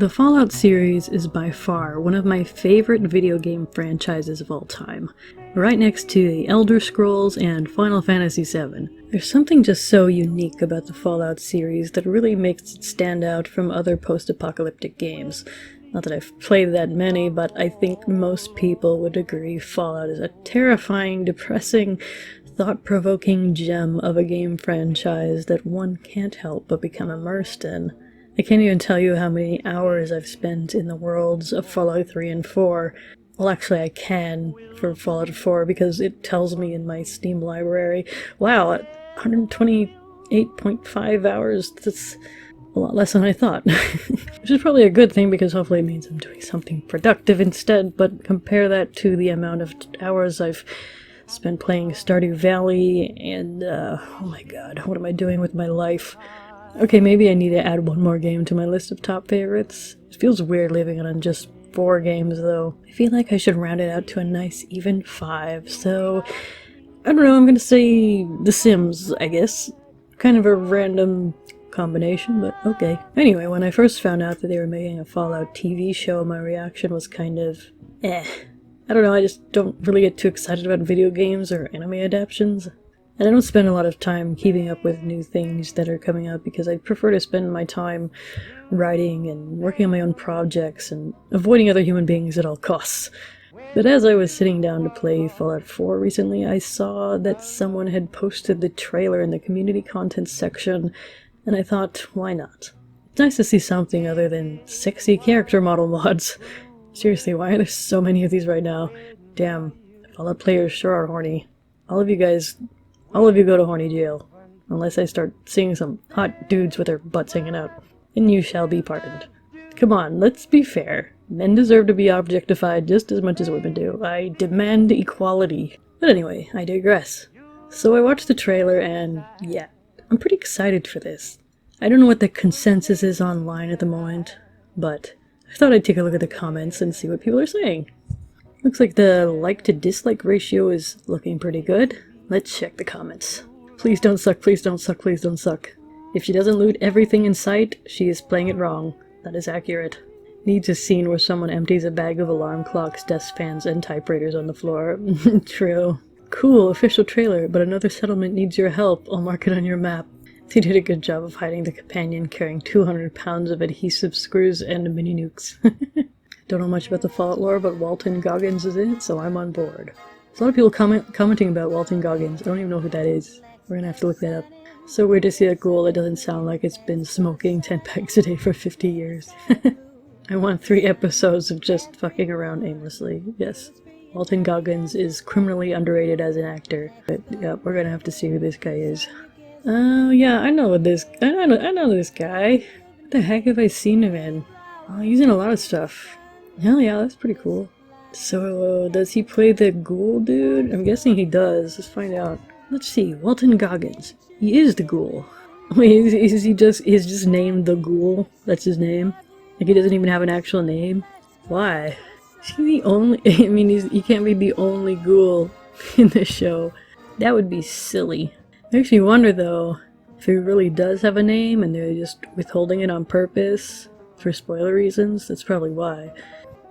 The Fallout series is by far one of my favorite video game franchises of all time, right next to The Elder Scrolls and Final Fantasy VII. There's something just so unique about the Fallout series that really makes it stand out from other post-apocalyptic games. Not that I've played that many, but I think most people would agree Fallout is a terrifying, depressing, thought-provoking gem of a game franchise that one can't help but become immersed in. I can't even tell you how many hours I've spent in the worlds of Fallout 3 and 4. Well, actually I can for Fallout 4 because it tells me in my Steam library. Wow, 128.5 hours, that's a lot less than I thought. Which is probably a good thing because hopefully it means I'm doing something productive instead, but compare that to the amount of hours I've spent playing Stardew Valley and, oh my god, what am I doing with my life? Okay, maybe I need to add one more game to my list of top favorites. It feels weird leaving it on just 4 games, though. I feel like I should round it out to a nice even 5, so I don't know, I'm gonna say The Sims, I guess. Kind of a random combination, but okay. Anyway, when I first found out that they were making a Fallout TV show, my reaction was kind of eh. I don't know, I just don't really get too excited about video games or anime adaptations. And I don't spend a lot of time keeping up with new things that are coming up because I prefer to spend my time writing and working on my own projects and avoiding other human beings at all costs. But as I was sitting down to play Fallout 4 recently, I saw that someone had posted the trailer in the community content section, and I thought, why not? It's nice to see something other than sexy character model mods. Seriously, why are there so many of these right now? Damn, Fallout players sure are horny. All of you go to horny jail. Unless I start seeing some hot dudes with their butts hanging out. And you shall be pardoned. Come on, let's be fair. Men deserve to be objectified just as much as women do. I demand equality. But anyway, I digress. So I watched the trailer and, yeah, I'm pretty excited for this. I don't know what the consensus is online at the moment, but I thought I'd take a look at the comments and see what people are saying. Looks like the like to dislike ratio is looking pretty good. Let's check the comments. Please don't suck, please don't suck, please don't suck. If she doesn't loot everything in sight, she is playing it wrong. That is accurate. Needs a scene where someone empties a bag of alarm clocks, desk fans, and typewriters on the floor. True. Cool, official trailer, but another settlement needs your help. I'll mark it on your map. They did a good job of hiding the companion carrying 200 pounds of adhesive screws and mini nukes. Don't know much about the Fallout lore, but Walton Goggins is in it, so I'm on board. There's a lot of people commenting about Walton Goggins. I don't even know who that is. We're gonna have to look that up. So weird to see a ghoul that doesn't sound like it's been smoking 10 packs a day for 50 years. I want 3 episodes of just fucking around aimlessly. Yes. Walton Goggins is criminally underrated as an actor. But yeah, we're gonna have to see who this guy is. Oh yeah, I know this guy. What the heck have I seen him in? Oh, he's in a lot of stuff. Hell yeah, that's pretty cool. So, does he play the ghoul dude? I'm guessing he does. Let's find out. Let's see. Walton Goggins. He is the ghoul. Wait, is he just named the ghoul? That's his name? Like he doesn't even have an actual name? Why? Is he the only... I mean, he can't be the only ghoul in this show. That would be silly. It makes me wonder, though, if he really does have a name and they're just withholding it on purpose for spoiler reasons. That's probably why.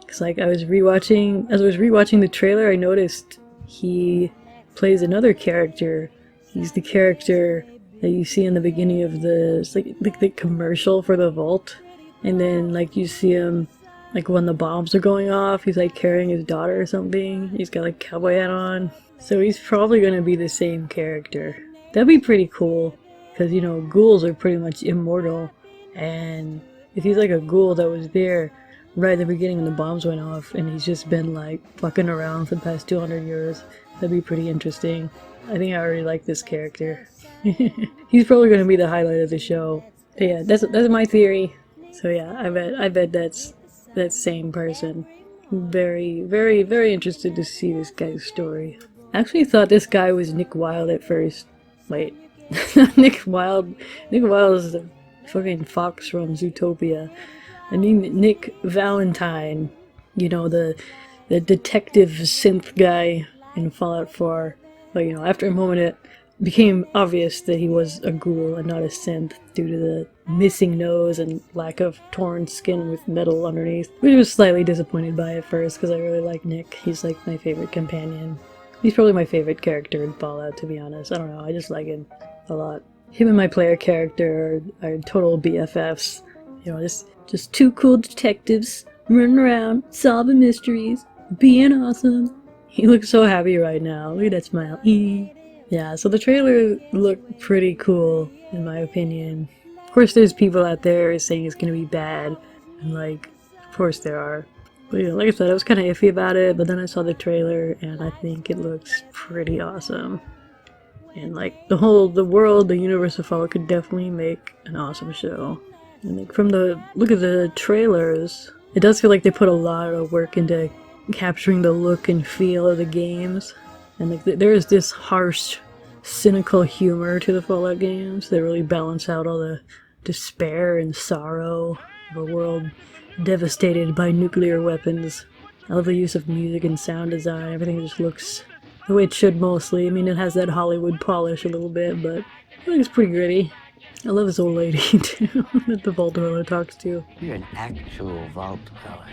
Because, like, as I was rewatching the trailer, I noticed he plays another character. He's the character that you see in the beginning of the commercial for the vault. And then, like, you see him, like, when the bombs are going off, he's, like, carrying his daughter or something. He's got, like, cowboy hat on. So he's probably gonna be the same character. That'd be pretty cool. Because, you know, ghouls are pretty much immortal. And if he's, like, a ghoul that was there right at the beginning when the bombs went off, and he's just been, like, fucking around for the past 200 years, that'd be pretty interesting. I think I already like this character. He's probably going to be the highlight of the show. But yeah, that's my theory. So yeah, I bet that's that same person. Very, very, very interested to see this guy's story. I actually thought this guy was Nick Wilde at first. Wait, Nick Wilde. Nick Wilde is the fucking fox from Zootopia. I mean Nick Valentine, you know, the detective synth guy in Fallout 4. But you know, after a moment became obvious that he was a ghoul and not a synth due to the missing nose and lack of torn skin with metal underneath, which I was slightly disappointed by at first because I really like Nick. He's like my favorite companion. He's probably my favorite character in Fallout, to be honest. I don't know, I just like him a lot. Him and my player character are total BFFs. You know, just two cool detectives running around, solving mysteries, being awesome. He looks so happy right now. Look at that smile. Yeah, so the trailer looked pretty cool, in my opinion. Of course, there's people out there saying it's gonna be bad, and like, of course there are. But you know, like I said, I was kind of iffy about it, but then I saw the trailer, and I think it looks pretty awesome. And like, the world, the universe of Fallout could definitely make an awesome show. And like, from the look of the trailers, it does feel like they put a lot of work into capturing the look and feel of the games. And like, there is this harsh, cynical humor to the Fallout games that really balance out all the despair and sorrow of a world devastated by nuclear weapons. I love the use of music and sound design. Everything just looks the way it should mostly. I mean, it has that Hollywood polish a little bit, but I think it's pretty gritty. I love this old lady, too, that the Vault Dweller talks to. You're an actual Vault Dweller.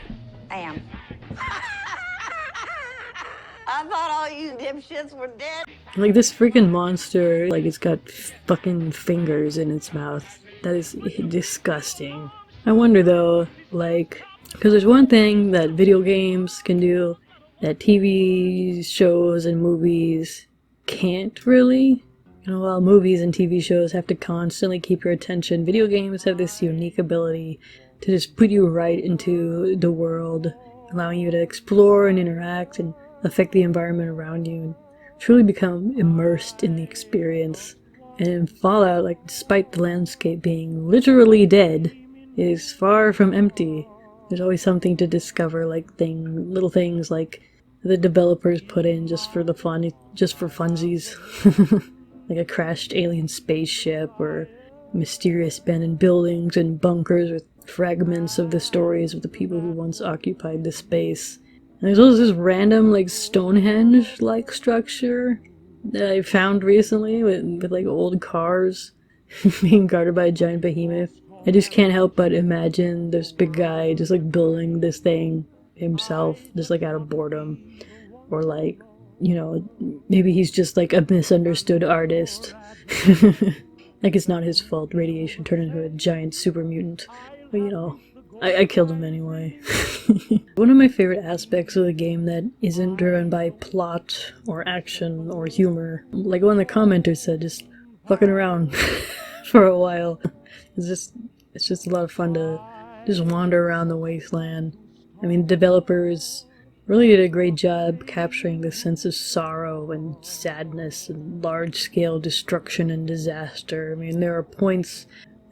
I am. I thought all you dipshits were dead. Like, this freaking monster, like, it's got fucking fingers in its mouth. That is disgusting. I wonder, though, like, because there's one thing that video games can do that TV shows and movies can't really. You know, while movies and TV shows have to constantly keep your attention, video games have this unique ability to just put you right into the world, allowing you to explore and interact and affect the environment around you and truly become immersed in the experience. And in Fallout, like, despite the landscape being literally dead, it is far from empty. There's always something to discover, like little things like the developers put in just for the fun, just for funsies. Like a crashed alien spaceship or mysterious abandoned buildings and bunkers with fragments of the stories of the people who once occupied the space. And there's also this random, like, Stonehenge-like structure that I found recently with like old cars being guarded by a giant behemoth. I just can't help but imagine this big guy just like building this thing himself, just like out of boredom. Or like, you know, maybe he's just like a misunderstood artist. Like, it's not his fault radiation turned into a giant super mutant. But you know, I killed him anyway. One of my favorite aspects of the game that isn't driven by plot or action or humor, like one of the commenters said, just fucking around for a while. It's just a lot of fun to just wander around the wasteland. I mean, developers really did a great job capturing the sense of sorrow and sadness and large-scale destruction and disaster. I mean, there are points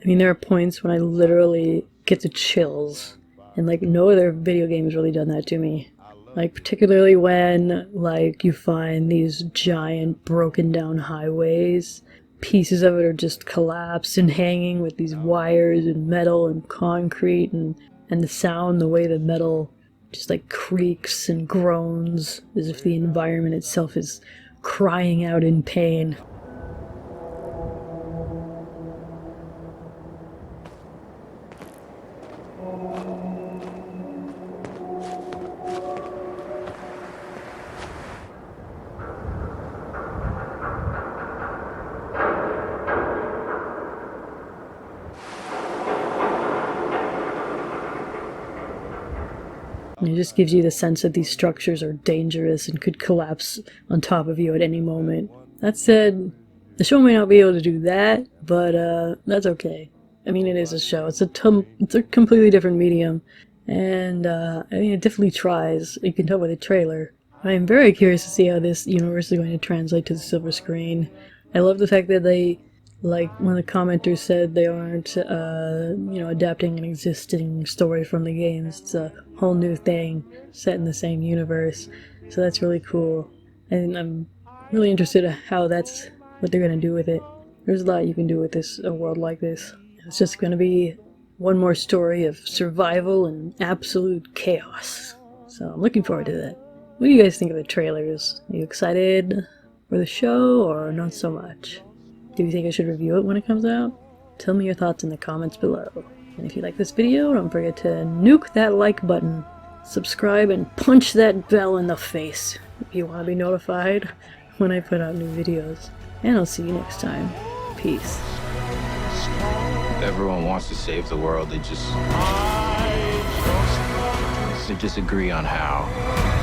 when I literally get the chills, and like no other video game has really done that to me. Like, particularly when like you find these giant broken down highways, pieces of it are just collapsed and hanging with these wires and metal and concrete, and the sound, the way the metal just like creaks and groans as if the environment itself is crying out in pain. And it just gives you the sense that these structures are dangerous and could collapse on top of you at any moment. That said, the show may not be able to do that, but that's okay. I mean, it is a show. It's a completely different medium, and I mean, it definitely tries. You can tell by the trailer. I am very curious to see how this universe is going to translate to the silver screen. I love the fact that they, like one of the commenters said, they aren't, you know, adapting an existing story from the games. It's a whole new thing set in the same universe. So that's really cool. And I'm really interested in how that's what they're going to do with it. There's a lot you can do with a world like this. It's just going to be one more story of survival and absolute chaos. So I'm looking forward to that. What do you guys think of the trailers? Are you excited? Or the show, or not so much? Do you think I should review it when it comes out? Tell me your thoughts in the comments below. And if you like this video, don't forget to nuke that like button, subscribe, and punch that bell in the face if you want to be notified when I put out new videos. And I'll see you next time. Peace. Everyone wants to save the world, they just agree on how.